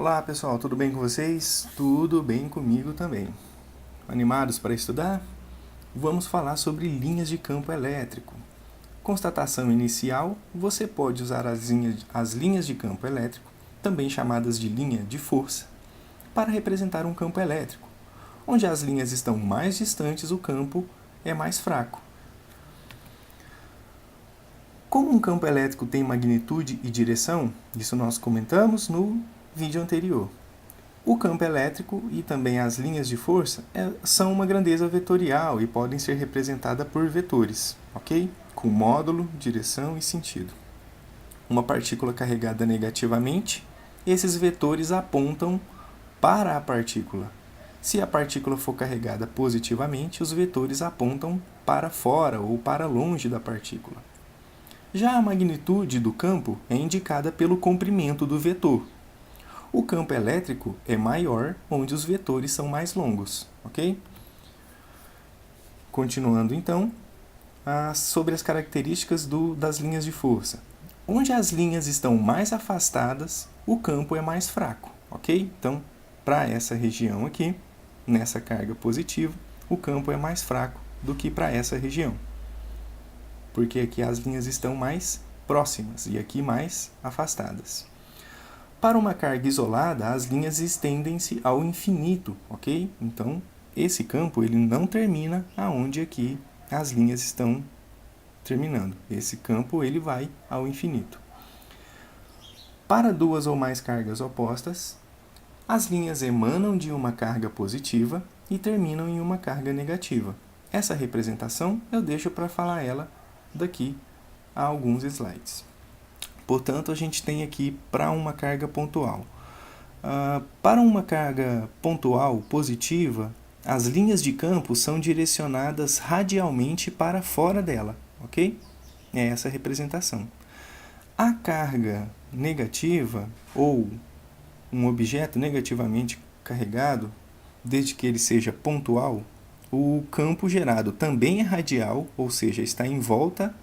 Olá pessoal, tudo bem com vocês? Tudo bem comigo também. Animados para estudar? Vamos falar sobre linhas de campo elétrico. Constatação inicial: você pode usar as linhas de campo elétrico, também chamadas de linha de força, para representar um campo elétrico. Onde as linhas estão mais distantes, o campo é mais fraco. Como um campo elétrico tem magnitude e direção, isso nós comentamos no vídeo anterior. O campo elétrico e também as linhas de força são uma grandeza vetorial e podem ser representadas por vetores, ok? Com módulo, direção e sentido. Uma partícula carregada negativamente, esses vetores apontam para a partícula. Se a partícula for carregada positivamente, os vetores apontam para fora ou para longe da partícula. Já a magnitude do campo é indicada pelo comprimento do vetor. O campo elétrico é maior onde os vetores são mais longos, ok? Continuando então, sobre as características das linhas de força. Onde as linhas estão mais afastadas, o campo é mais fraco, ok? Então, para essa região aqui, nessa carga positiva, o campo é mais fraco do que para essa região. Porque aqui as linhas estão mais próximas e aqui mais afastadas. Para uma carga isolada, as linhas estendem-se ao infinito, ok? Então, esse campo ele não termina aonde aqui as linhas estão terminando. Esse campo ele vai ao infinito. Para duas ou mais cargas opostas, as linhas emanam de uma carga positiva e terminam em uma carga negativa. Essa representação eu deixo para falar ela daqui a alguns slides. Portanto, a gente tem aqui para uma carga pontual. Para uma carga pontual positiva, as linhas de campo são direcionadas radialmente para fora dela, ok? É essa a representação. A carga negativa, ou um objeto negativamente carregado, desde que ele seja pontual, o campo gerado também é radial, ou seja, está em volta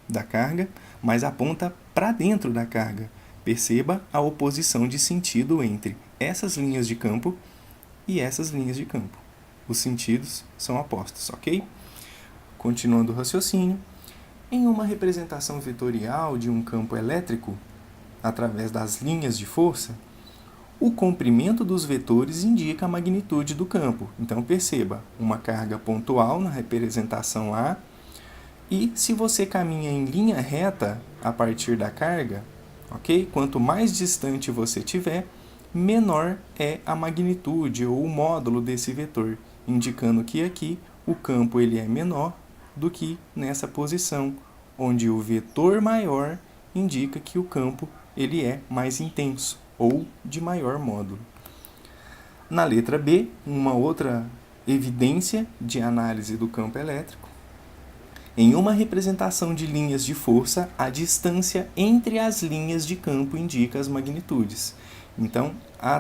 da carga, mas aponta para dentro da carga. Perceba a oposição de sentido entre essas linhas de campo e essas linhas de campo. Os sentidos são opostos, ok? Continuando o raciocínio, em uma representação vetorial de um campo elétrico, através das linhas de força, o comprimento dos vetores indica a magnitude do campo. Então, perceba, uma carga pontual na representação A, e se você caminha em linha reta a partir da carga, ok? Quanto mais distante você estiver, menor é a magnitude ou o módulo desse vetor, indicando que aqui o campo ele é menor do que nessa posição, onde o vetor maior indica que o campo ele é mais intenso ou de maior módulo. Na letra B, uma outra evidência de análise do campo elétrico. Em uma representação de linhas de força, a distância entre as linhas de campo indica as magnitudes. Então, a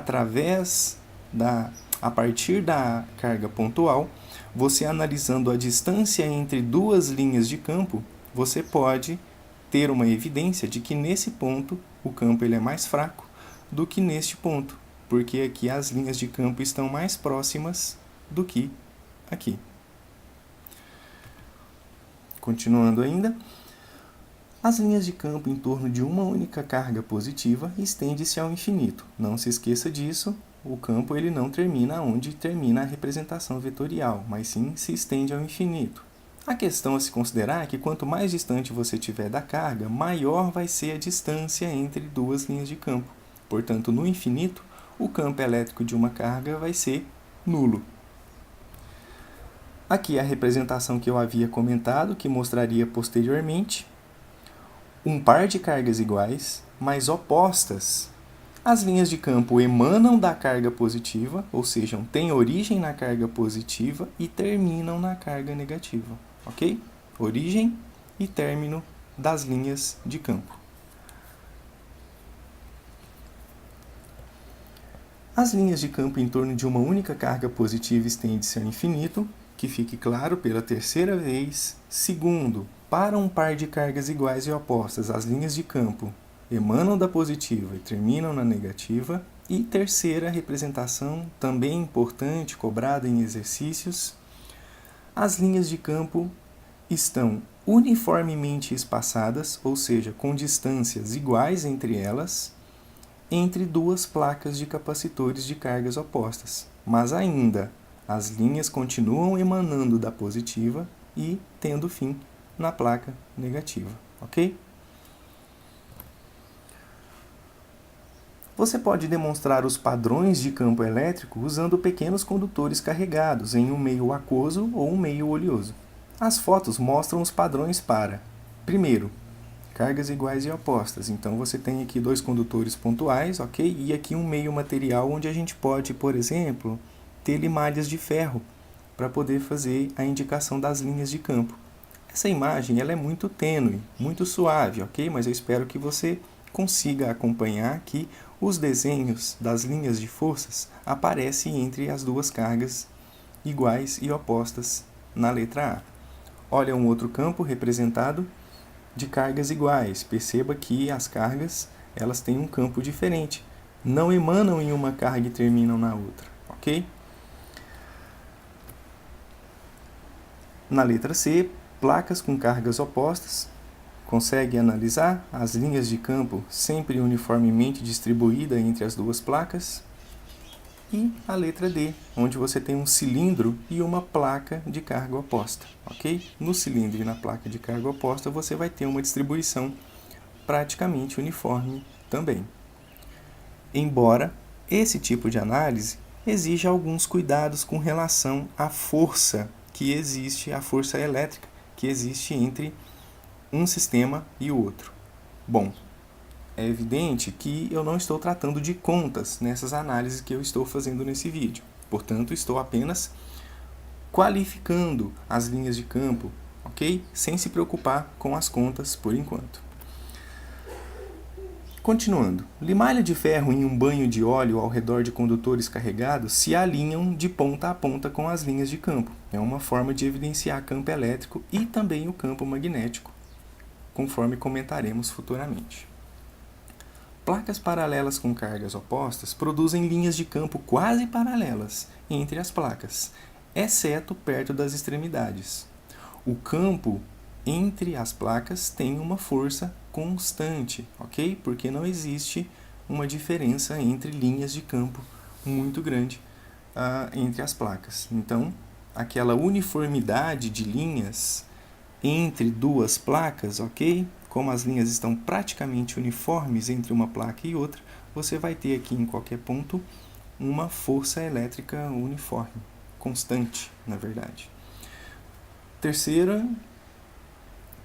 partir da carga pontual, você analisando a distância entre duas linhas de campo, você pode ter uma evidência de que nesse ponto o campo ele é mais fraco do que neste ponto, porque aqui as linhas de campo estão mais próximas do que aqui. Continuando ainda, as linhas de campo em torno de uma única carga positiva estende-se ao infinito. Não se esqueça disso, o campo ele não termina onde termina a representação vetorial, mas sim se estende ao infinito. A questão a se considerar é que quanto mais distante você estiver da carga, maior vai ser a distância entre duas linhas de campo. Portanto, no infinito, o campo elétrico de uma carga vai ser nulo. Aqui a representação que eu havia comentado, que mostraria posteriormente um par de cargas iguais, mas opostas. As linhas de campo emanam da carga positiva, ou seja, têm origem na carga positiva e terminam na carga negativa, ok? Origem e término das linhas de campo. As linhas de campo em torno de uma única carga positiva estendem-se ao infinito, que fique claro pela terceira vez. Segundo, para um par de cargas iguais e opostas, as linhas de campo emanam da positiva e terminam na negativa. E terceira representação, também importante, cobrada em exercícios, as linhas de campo estão uniformemente espaçadas, ou seja, com distâncias iguais entre elas, entre duas placas de capacitores de cargas opostas. Mas ainda, as linhas continuam emanando da positiva e tendo fim na placa negativa, ok? Você pode demonstrar os padrões de campo elétrico usando pequenos condutores carregados em um meio aquoso ou um meio oleoso. As fotos mostram os padrões para, primeiro, cargas iguais e opostas. Então você tem aqui dois condutores pontuais, ok? E aqui um meio material onde a gente pode, por exemplo, ter limalhas de ferro para poder fazer a indicação das linhas de campo. Essa imagem ela é muito tênue, muito suave, ok? Mas eu espero que você consiga acompanhar que os desenhos das linhas de forças aparecem entre as duas cargas iguais e opostas na letra A. Olha um outro campo representado de cargas iguais. Perceba que as cargas elas têm um campo diferente. Não emanam em uma carga e terminam na outra, ok? Na letra C, placas com cargas opostas. Consegue analisar as linhas de campo sempre uniformemente distribuídas entre as duas placas. E a letra D, onde você tem um cilindro e uma placa de carga oposta, ok? No cilindro e na placa de carga oposta você vai ter uma distribuição praticamente uniforme também. Embora esse tipo de análise exija alguns cuidados com relação à força que existe, a força elétrica que existe entre um sistema e o outro. Bom, é evidente que eu não estou tratando de contas nessas análises que eu estou fazendo nesse vídeo. Portanto, estou apenas qualificando as linhas de campo, ok? Sem se preocupar com as contas por enquanto. Continuando, limalha de ferro em um banho de óleo ao redor de condutores carregados se alinham de ponta a ponta com as linhas de campo. É uma forma de evidenciar campo elétrico e também o campo magnético, conforme comentaremos futuramente. Placas paralelas com cargas opostas produzem linhas de campo quase paralelas entre as placas, exceto perto das extremidades. O campo entre as placas tem uma força constante, ok? Porque não existe uma diferença entre linhas de campo muito grande entre as placas. Então, aquela uniformidade de linhas entre duas placas, ok? Como as linhas estão praticamente uniformes entre uma placa e outra, você vai ter aqui em qualquer ponto uma força elétrica uniforme, constante, na verdade. Terceira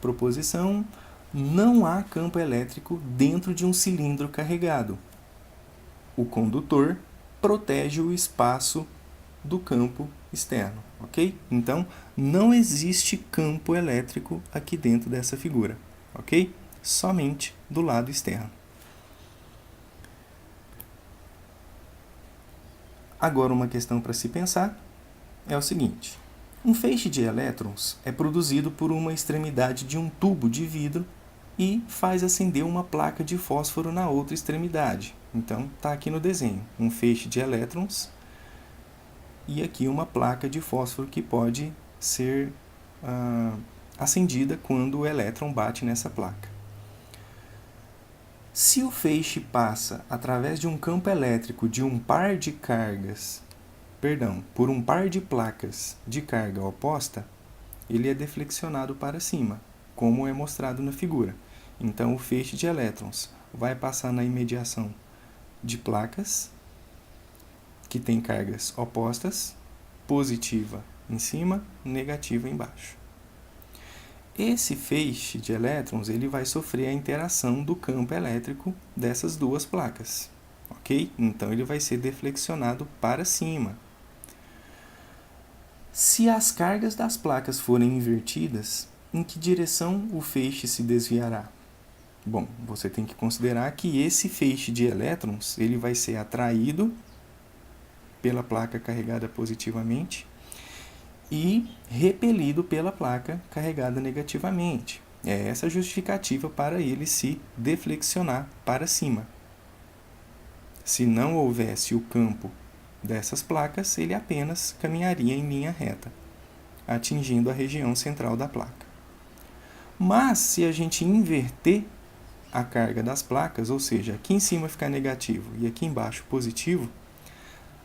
proposição, não há campo elétrico dentro de um cilindro carregado. O condutor protege o espaço do campo externo, ok? Então, não existe campo elétrico aqui dentro dessa figura, ok? Somente do lado externo. Agora, uma questão para se pensar é o seguinte. Um feixe de elétrons é produzido por uma extremidade de um tubo de vidro e faz acender uma placa de fósforo na outra extremidade. Então, está aqui no desenho, um feixe de elétrons e aqui uma placa de fósforo que pode ser acendida quando o elétron bate nessa placa. Se o feixe passa através de um campo elétrico de um par de cargas, por um par de placas de carga oposta, ele é deflexionado para cima, como é mostrado na figura. Então, o feixe de elétrons vai passar na imediação de placas que têm cargas opostas, positiva em cima, negativa embaixo. Esse feixe de elétrons ele vai sofrer a interação do campo elétrico dessas duas placas, ok? Então, ele vai ser deflexionado para cima. Se as cargas das placas forem invertidas, em que direção o feixe se desviará? Bom, você tem que considerar que esse feixe de elétrons ele vai ser atraído pela placa carregada positivamente e repelido pela placa carregada negativamente. É essa a justificativa para ele se deflexionar para cima. Se não houvesse o campo dessas placas, ele apenas caminharia em linha reta, atingindo a região central da placa. Mas se a gente inverter a carga das placas, ou seja, aqui em cima ficar negativo e aqui embaixo positivo,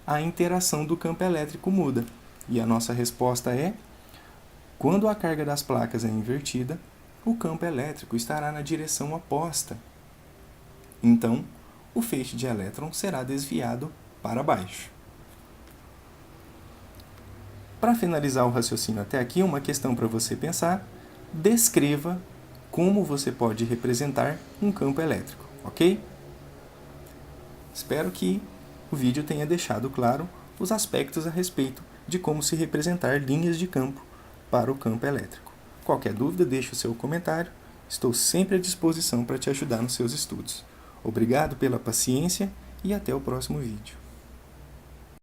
a interação do campo elétrico muda. E a nossa resposta é: quando a carga das placas é invertida, o campo elétrico estará na direção oposta. Então, o feixe de elétrons será desviado para baixo. Para finalizar o raciocínio até aqui, uma questão para você pensar: descreva como você pode representar um campo elétrico, ok? Espero que o vídeo tenha deixado claro os aspectos a respeito de como se representar linhas de campo para o campo elétrico. Qualquer dúvida, deixe o seu comentário. Estou sempre à disposição para te ajudar nos seus estudos. Obrigado pela paciência e até o próximo vídeo.